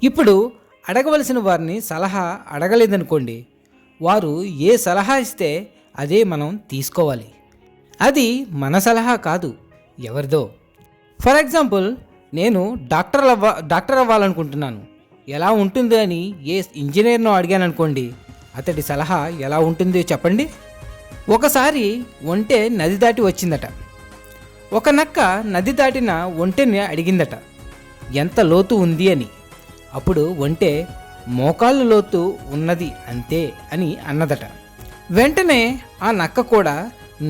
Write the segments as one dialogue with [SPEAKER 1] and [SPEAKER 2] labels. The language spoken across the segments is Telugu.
[SPEAKER 1] ఇప్పుడు అడగవలసిన వారిని సలహా అడగలేదనుకోండి, వారు ఏ సలహా ఇస్తే అదే మనం తీసుకోవాలి. అది మన సలహా కాదు, ఎవరిదో. ఫర్ ఎగ్జాంపుల్, నేను డాక్టర్ అవ్వాలనుకుంటున్నాను. ఎలా ఉంటుంది అని ఏ ఇంజనీర్నో అడిగాను అనుకోండి, అతడి సలహా ఎలా ఉంటుందో చెప్పండి. ఒకసారి ఒంటె నది దాటి వచ్చిందట. ఒక నక్క నది దాటిన ఒంటెని అడిగిందట ఎంత లోతు ఉంది అని. అప్పుడు ఒంటె మోకాళ్ళు లోతు ఉన్నది అంతే అని అన్నదట. వెంటనే ఆ నక్క కూడా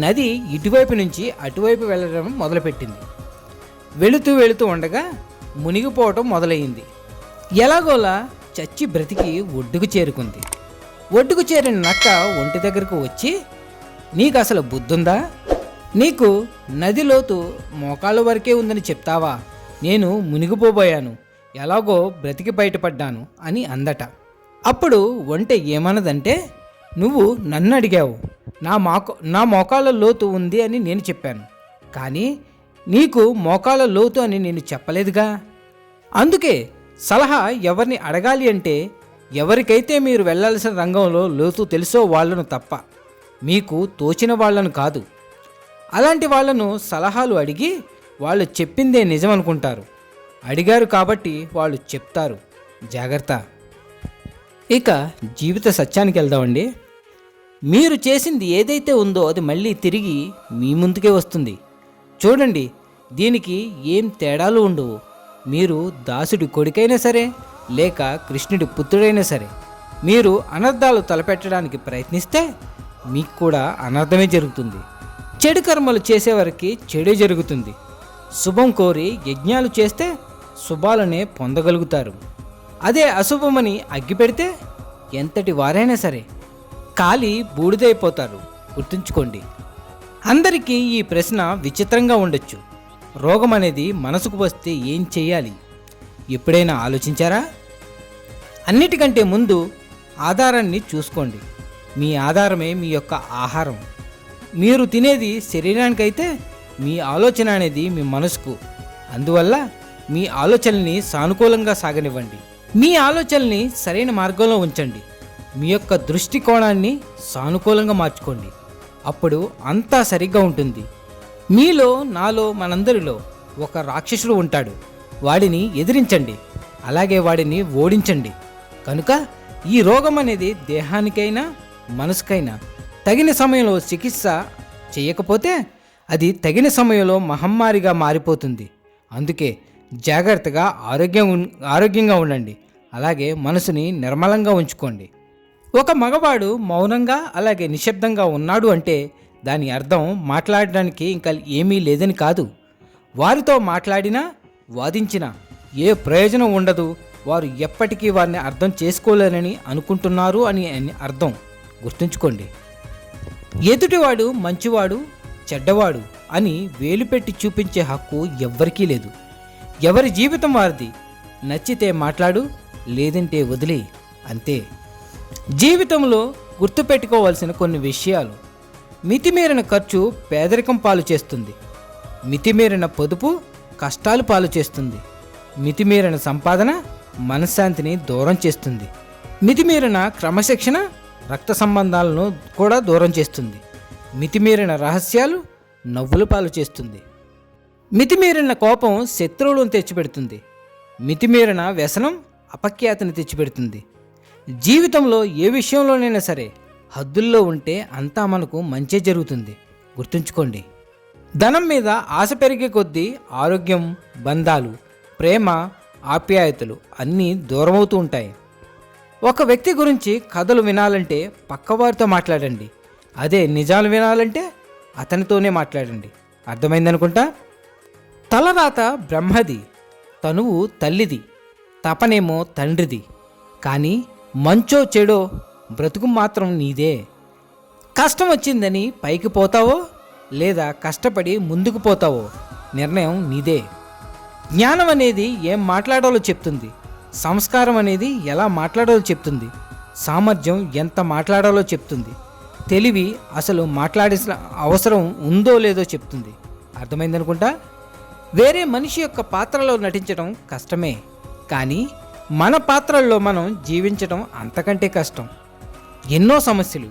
[SPEAKER 1] నది ఇటువైపు నుంచి అటువైపు వెళ్ళడం మొదలుపెట్టింది. వెళుతూ వెళుతూ ఉండగా మునిగిపోవటం మొదలయ్యింది. ఎలాగోలా చచ్చి బ్రతికి ఒడ్డుకు చేరుకుంది. ఒడ్డుకు చేరిన నక్క ఒంటి దగ్గరకు వచ్చి, నీకు అసలు బుద్ధుందా? నీకు నది లోతు మోకాళ్ళ వరకే ఉందని చెప్తావా? నేను మునిగిపోబోయాను, ఎలాగో బ్రతికి బయటపడ్డాను అని అందట. అప్పుడు ఒంటె ఏమన్నదంటే, నువ్వు నన్ను అడిగావు, నా మోకాళ్ళ లోతు ఉంది అని నేను చెప్పాను, కానీ నీకు మోకాళ్ళ లోతు అని నేను చెప్పలేదుగా. అందుకే సలహా ఎవరిని అడగాలి అంటే, ఎవరికైతే మీరు వెళ్ళాల్సిన రంగంలో లోతు తెలుసో వాళ్ళను తప్ప, మీకు తోచిన వాళ్ళను కాదు. అలాంటి వాళ్ళను సలహాలు అడిగి వాళ్ళు చెప్పిందే నిజం అనుకుంటారు. అడిగారు కాబట్టి వాళ్ళు చెప్తారు. జాగ్రత్త. ఇక జీవిత సత్యానికి వెళ్దామండి. మీరు చేసింది ఏదైతే ఉందో అది మళ్ళీ తిరిగి మీ ముందుకే వస్తుంది. చూడండి, దీనికి ఏం తేడాలు ఉండవు. మీరు దాసుడి కొడుకైనా సరే, లేక కృష్ణుడి పుత్రుడైనా సరే, మీరు అనర్థాలు తలపెట్టడానికి ప్రయత్నిస్తే మీకు కూడా అనర్థమే జరుగుతుంది. చెడు కర్మలు చేసేవారికి చెడే జరుగుతుంది. శుభం కోరి యజ్ఞాలు చేస్తే శుభాలనే పొందగలుగుతారు. అదే అశుభమని అగ్గిపెడితే ఎంతటి వారైనా సరే కాలి బూడిదైపోతారు. గుర్తుంచుకోండి. అందరికీ ఈ ప్రశ్న విచిత్రంగా ఉండొచ్చు. రోగం అనేది మనసుకు వస్తే ఏం చెయ్యాలి? ఎప్పుడైనా ఆలోచించారా? అన్నిటికంటే ముందు ఆధారాన్ని చూసుకోండి. మీ ఆధారమే మీ యొక్క ఆహారం. మీరు తినేది శరీరానికైతే మీ ఆలోచన అనేది మీ మనసుకు. అందువల్ల మీ ఆలోచనల్ని సానుకూలంగా సాగనివ్వండి. మీ ఆలోచనల్ని సరైన మార్గంలో ఉంచండి. మీ యొక్క దృష్టికోణాన్ని సానుకూలంగా మార్చుకోండి. అప్పుడు అంతా సరిగ్గా ఉంటుంది. మీలో, నాలో, మనందరిలో ఒక రాక్షసుడు ఉంటాడు. వాడిని ఎదిరించండి, అలాగే వాడిని ఓడించండి. కనుక ఈ రోగం అనేది దేహానికైనా మనసుకైనా తగిన సమయంలో చికిత్స చేయకపోతే అది తగిన సమయంలో మహమ్మారిగా మారిపోతుంది. అందుకే జాగ్రత్తగా ఆరోగ్యంగా ఉండండి. అలాగే మనసుని నిర్మలంగా ఉంచుకోండి. ఒక మగవాడు మౌనంగా అలాగే నిశ్శబ్దంగా ఉన్నాడు అంటే దాని అర్థం మాట్లాడడానికి ఇంకా ఏమీ లేదని కాదు. వారితో మాట్లాడినా వాదించినా ఏ ప్రయోజనం ఉండదు. వారు ఎప్పటికీ వారిని అర్థం చేసుకోలేరని అనుకుంటున్నారు అని అర్థం. గుర్తుంచుకోండి. ఎదుటివాడు మంచివాడు చెడ్డవాడు అని వేలు పెట్టి చూపించే హక్కు ఎవ్వరికీ లేదు. ఎవరి జీవితం వారిది. నచ్చితే మాట్లాడు, లేదంటే వదిలే, అంతే. జీవితంలో గుర్తుపెట్టుకోవాల్సిన కొన్ని విషయాలు. మితిమీరిన ఖర్చు పేదరికం పాలు చేస్తుంది. మితిమీరిన పొదుపు కష్టాలు పాలు చేస్తుంది. మితిమీరిన సంపాదన మనశ్శాంతిని దూరం చేస్తుంది. మితిమీరిన క్రమశిక్షణ రక్త సంబంధాలను కూడా దూరం చేస్తుంది. మితిమీరిన రహస్యాలు నవ్వుల పాలు చేస్తుంది. మితిమీరిన కోపం శత్రువులను తెచ్చిపెడుతుంది. మితిమీరిన వ్యసనం అపఖ్యాతిని తెచ్చిపెడుతుంది. జీవితంలో ఏ విషయంలోనైనా సరే హద్దుల్లో ఉంటే అంతా మనకు మంచే జరుగుతుంది. గుర్తుంచుకోండి. ధనం మీద ఆశ పెరిగే కొద్దీ ఆరోగ్యం, బంధాలు, ప్రేమ, ఆప్యాయతలు అన్నీ దూరమవుతూ ఉంటాయి. ఒక వ్యక్తి గురించి కథలు వినాలంటే పక్కవారితో మాట్లాడండి. అదే నిజాలు వినాలంటే అతనితోనే మాట్లాడండి. అర్థమైందనుకుంటా. తలరాత బ్రహ్మది, తనువు తల్లిది, తపనేమో తండ్రిది. కానీ మంచో చెడో బ్రతుకు మాత్రం నీదే. కష్టం వచ్చిందని పైకి పోతావో లేదా కష్టపడి ముందుకు పోతావో నిర్ణయం నీదే. జ్ఞానం అనేది ఏం మాట్లాడాలో చెప్తుంది. సంస్కారం అనేది ఎలా మాట్లాడాలో చెప్తుంది. సామర్థ్యం ఎంత మాట్లాడాలో చెప్తుంది. తెలివి అసలు మాట్లాడాల్సిన అవసరం ఉందో లేదో చెప్తుంది. అర్థమైందనుకుంటా. వేరే మనిషి యొక్క పాత్రలో నటించడం కష్టమే, కానీ మన పాత్రల్లో మనం జీవించడం అంతకంటే కష్టం. ఎన్నో సమస్యలు,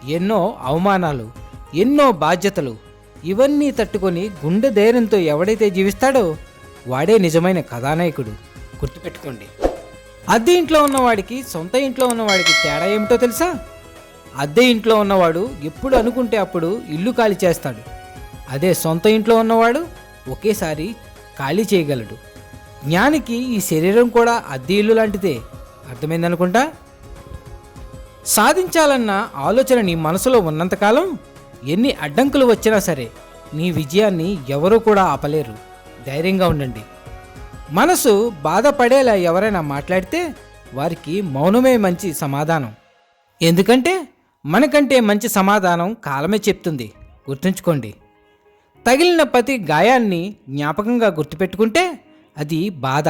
[SPEAKER 1] ఎన్నో అవమానాలు, ఎన్నో బాధ్యతలు, ఇవన్నీ తట్టుకొని గుండె ధైర్యంతో ఎవడైతే జీవిస్తాడో వాడే నిజమైన కథానాయకుడు. గుర్తుపెట్టుకోండి. అద్దె ఇంట్లో ఉన్నవాడికి సొంత ఇంట్లో ఉన్నవాడికి తేడా ఏమిటో తెలుసా? అద్దె ఇంట్లో ఉన్నవాడు ఎప్పుడు అనుకుంటే అప్పుడు ఇల్లు ఖాళీ చేస్తాడు. అదే సొంత ఇంట్లో ఉన్నవాడు ఒకేసారి ఖాళీ చేయగలడు. జ్ఞానికి ఈ శరీరం కూడా అద్దె ఇల్లు లాంటిదే. అర్థమైందనుకుంటా. సాధించాలన్న ఆలోచన నీ మనసులో ఉన్నంతకాలం ఎన్ని అడ్డంకులు వచ్చినా సరే నీ విజయాన్ని ఎవరూ కూడా ఆపలేరు. ధైర్యంగా ఉండండి. మనసు బాధపడేలా ఎవరైనా మాట్లాడితే వారికి మౌనమే మంచి సమాధానం. ఎందుకంటే మనకంటే మంచి సమాధానం కాలమే చెప్తుంది. గుర్తుంచుకోండి. తగిలిన ప్రతి గాయాన్ని జ్ఞాపకంగా గుర్తుపెట్టుకుంటే అది బాధ.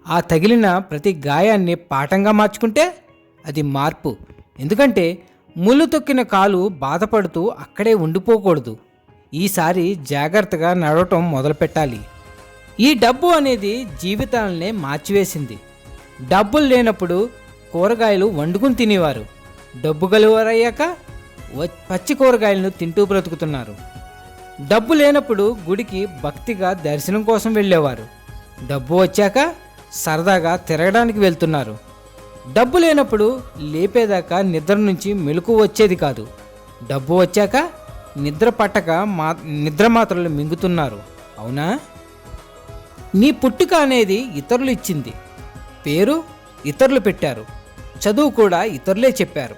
[SPEAKER 1] ఆ తగిలిన ప్రతి గాయాన్ని పాఠంగా మార్చుకుంటే అది మార్పు. ఎందుకంటే ముళ్ళు తొక్కిన కాలు బాధపడుతూ అక్కడే ఉండిపోకూడదు. ఈసారి జాగ్రత్తగా నడవటం మొదలుపెట్టాలి. ఈ డబ్బు అనేది జీవితాలనే మార్చివేసింది. డబ్బులు లేనప్పుడు కూరగాయలు వండుకుని తినేవారు. డబ్బు గలువరయ్యాక పచ్చి కూరగాయలను తింటూ బ్రతుకుతున్నారు. డబ్బు లేనప్పుడు గుడికి భక్తిగా దర్శనం కోసం వెళ్ళేవారు. డబ్బు వచ్చాక సరదాగా తిరగడానికి వెళ్తున్నారు. డబ్బు లేనప్పుడు లేపేదాకా నిద్ర నుంచి మెలకు వచ్చేది కాదు. డబ్బు వచ్చాక నిద్ర పట్టక నిద్ర మాత్రలు మింగుతున్నారు. అవునా? నీ పుట్టుక అనేది ఇతరులు ఇచ్చింది. పేరు ఇతరులు పెట్టారు. చదువు కూడా ఇతరులే చెప్పారు.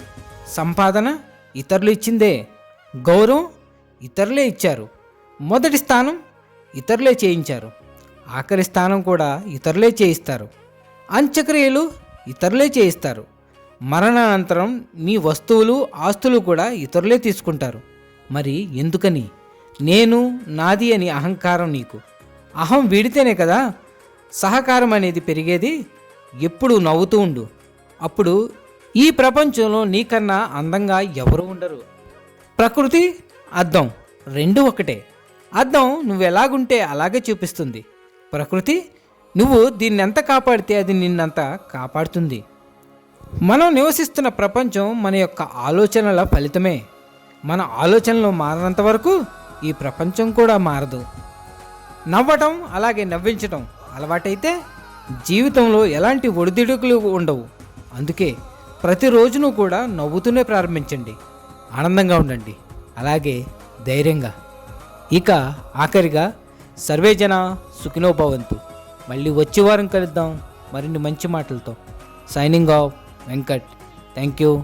[SPEAKER 1] సంపాదన ఇతరులు ఇచ్చిందే. గౌరవం ఇతరులే ఇచ్చారు. మొదటి స్థానం ఇతరులే చేయించారు. ఆఖరి స్థానం కూడా ఇతరులే చేయిస్తారు. అంత్యక్రియలు ఇతరులే చేయిస్తారు. మరణానంతరం నీ వస్తువులు ఆస్తులు కూడా ఇతరులే తీసుకుంటారు. మరి ఎందుకని? నేను నాది అని అహంకారం నీకు. అహం వీడితేనే కదా సహకారం అనేది పెరిగేది. ఎప్పుడు నవ్వుతూ ఉండు. అప్పుడు ఈ ప్రపంచంలో నీకన్నా అందంగా ఎవరు ఉండరు. ప్రకృతి, అద్దం రెండు ఒకటే. అద్దం నువ్వు ఎలాగుంటే అలాగే చూపిస్తుంది. ప్రకృతి నువ్వు దీన్నెంత కాపాడితే అది నిన్నంత కాపాడుతుంది. మనం నివసిస్తున్న ప్రపంచం మన యొక్క ఆలోచనల ఫలితమే. మన ఆలోచనలు మారినంత వరకు ఈ ప్రపంచం కూడా మారదు. నవ్వటం అలాగే నవ్వించటం అలవాటైతే జీవితంలో ఎలాంటి ఒడిదుడుకులు ఉండవు. అందుకే ప్రతిరోజును కూడా నవ్వుతూనే ప్రారంభించండి. ఆనందంగా ఉండండి. అలాగే ధైర్యంగా. ఇక ఆఖరిగా సర్వేజన సుఖినో భవంతు. మళ్ళీ వచ్చే వారం కలుద్దాం మరిన్ని మంచి మాటలతో. Signing off Venkat. Thank you.